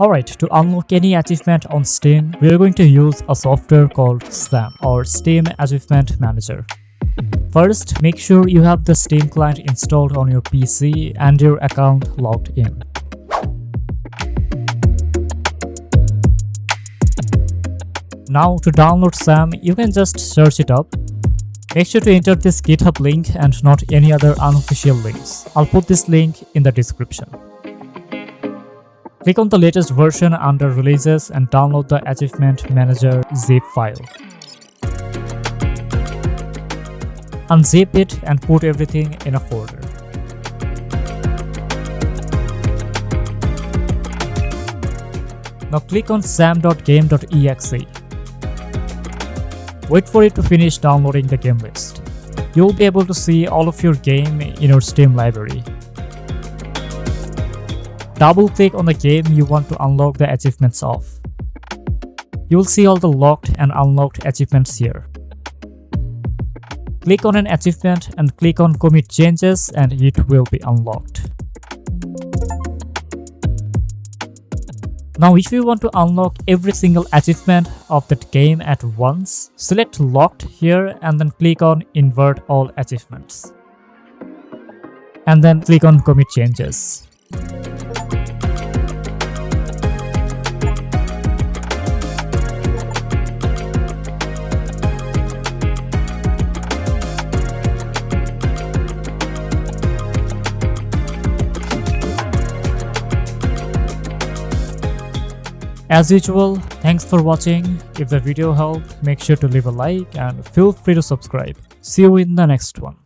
Alright, to unlock any achievement on Steam, we are going to use a software called SAM or Steam Achievement Manager. First, make sure you have the Steam client installed on your PC and your account logged in. Now, to download SAM, you can just search it up. Make sure to enter this GitHub link and not any other unofficial links. I'll put this link in the description. Click on the latest version under Releases and download the Achievement Manager zip file. Unzip it and put everything in a folder. Now click on sam.game.exe. Wait for it to finish downloading the game list. You'll be able to see all of your game in your Steam library. Double-click on the game you want to unlock the achievements of. You'll see all the locked and unlocked achievements here. Click on an achievement and click on Commit Changes and it will be unlocked. Now if you want to unlock every single achievement of that game at once, select Locked here and then click on Invert All Achievements. And then click on Commit Changes. As usual, thanks for watching. If the video helped, make sure to leave a like and feel free to subscribe. See you in the next one.